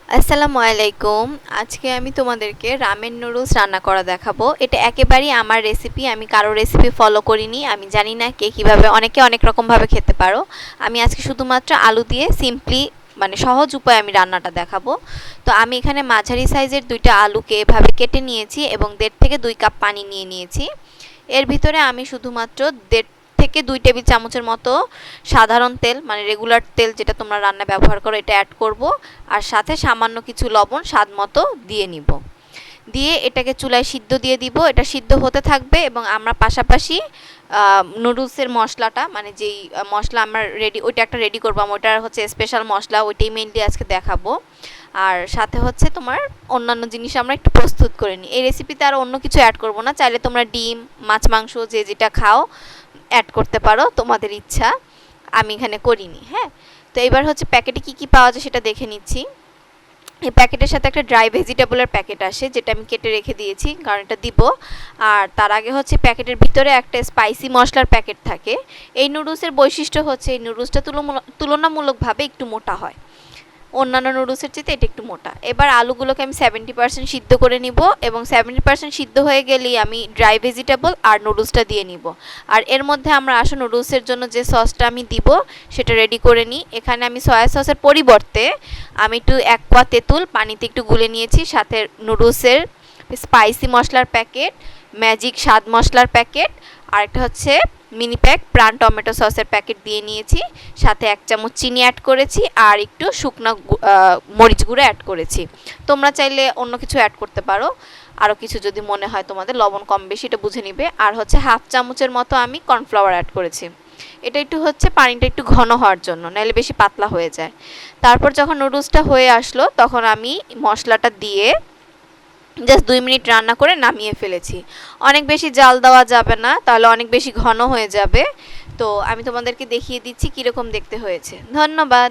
আসসালামু আলাইকুম। আজকে আমি তোমাদেরকে রামেন নুডলস রান্না করা দেখাবো। এটা একেবারেই আমার রেসিপি, আমি কারো রেসিপি ফলো করিনি। আমি জানি না কে কীভাবে, অনেকে অনেক রকমভাবে খেতে পারো। আমি আজকে শুধুমাত্র আলু দিয়ে সিম্পলি মানে সহজ উপায়ে আমি রান্নাটা দেখাবো। তো আমি এখানে মাঝারি সাইজের 2টা আলুকে এভাবে কেটে নিয়েছি এবং 1.5 থেকে 2 কাপ পানি নিয়ে নিয়েছি। এর ভিতরে আমি শুধুমাত্র 1.5 থেকে 2 টেবিল চামচের মতো সাধারণ তেল, মানে রেগুলার তেল যেটা তোমরা রান্না ব্যবহার করো, এটা অ্যাড করব। আর সাথে সামান্য কিছু লবণ স্বাদ মতো দিয়ে নিব। দিয়ে এটাকে চুলায় সিদ্ধ দিয়ে দিব। এটা সিদ্ধ হতে থাকবে এবং আমরা পাশাপাশি নুডলসের মশলাটা, মানে যেই মশলা আমরা ওইটা একটা রেডি করবো। ওইটার হচ্ছে স্পেশাল মশলা, ওইটাই মেনলি আজকে দেখাবো। আর সাথে হচ্ছে তোমার অন্যান্য জিনিস আমরা একটু প্রস্তুত করে নিই। এই রেসিপিতে আর অন্য কিছু অ্যাড করব না। চাইলে তোমরা ডিম, মাছ, মাংস যে যেটা খাও অ্যাড করতে পারো, তোমাদের ইচ্ছা। আমি এখানে করিনি। হ্যাঁ, তো এবার হচ্ছে প্যাকেটে কি কি পাওয়া যায় সেটা দেখে নিচ্ছি। এই প্যাকেটের সাথে একটা ড্রাই ভেজিটেবলের প্যাকেট আসে, যেটা আমি কেটে রেখে দিয়েছি, কারণ এটা দিব। আর তার আগে হচ্ছে প্যাকেটের ভিতরে একটা স্পাইসি মশলার প্যাকেট থাকে। এই নুডলসের বৈশিষ্ট্য হচ্ছে এই নুডলসটা তুলনামূলকভাবে একটু মোটা হয়, অন্যান্য নুডলসের চেয়ে এটা একটু মোটা। এবার আলুগুলোকে আমি 70% সিদ্ধ করে নিব এবং 70% সিদ্ধ হয়ে গেলেই আমি ড্রাই ভেজিটেবল আর নুডলসটা দিয়ে নিব। আর এর মধ্যে আমরা আসলে নুডলসের জন্য যে সসটা আমি দিব সেটা রেডি করে নিই। এখানে আমি সয়া সসের পরিবর্তে আমি একটু 1 কোয়া তেঁতুল পানিতে একটু গুলে নিয়েছি, সাথে নুডলসের স্পাইসি মশলার প্যাকেট, ম্যাজিক স্বাদ মশলার প্যাকেট, আর একটা হচ্ছে মিনি প্যাক প্রাণ টমেটো সসের প্যাকেট দিয়ে নিয়েছি। সাথে 1 চামচ চিনি অ্যাড করেছি আর একটু শুকনো মরিচ গুঁড়ো অ্যাড করেছি। তোমরা চাইলে অন্য কিছু অ্যাড করতে পারো, আরও কিছু যদি মনে হয় তোমাদের লবণ কম বেশি এটা বুঝে নিবে। আর হচ্ছে 1/2 চামচের মতো আমি কর্নফ্লাওয়ার অ্যাড করেছি। এটা একটু হচ্ছে পানিটা একটু ঘন হওয়ার জন্য, নাহলে বেশি পাতলা হয়ে যায়। তারপর যখন নুডলসটা হয়ে আসলো তখন আমি মশলাটা দিয়ে জাস্ট 2 মিনিট রান্না করে নামিয়ে ফেলেছি। অনেক বেশি জাল দেওয়া যাবে না, তাহলে অনেক বেশি ঘন হয়ে যাবে। তো আমি তোমাদেরকে দেখিয়ে দিচ্ছি কীরকম দেখতে হয়েছে। ধন্যবাদ।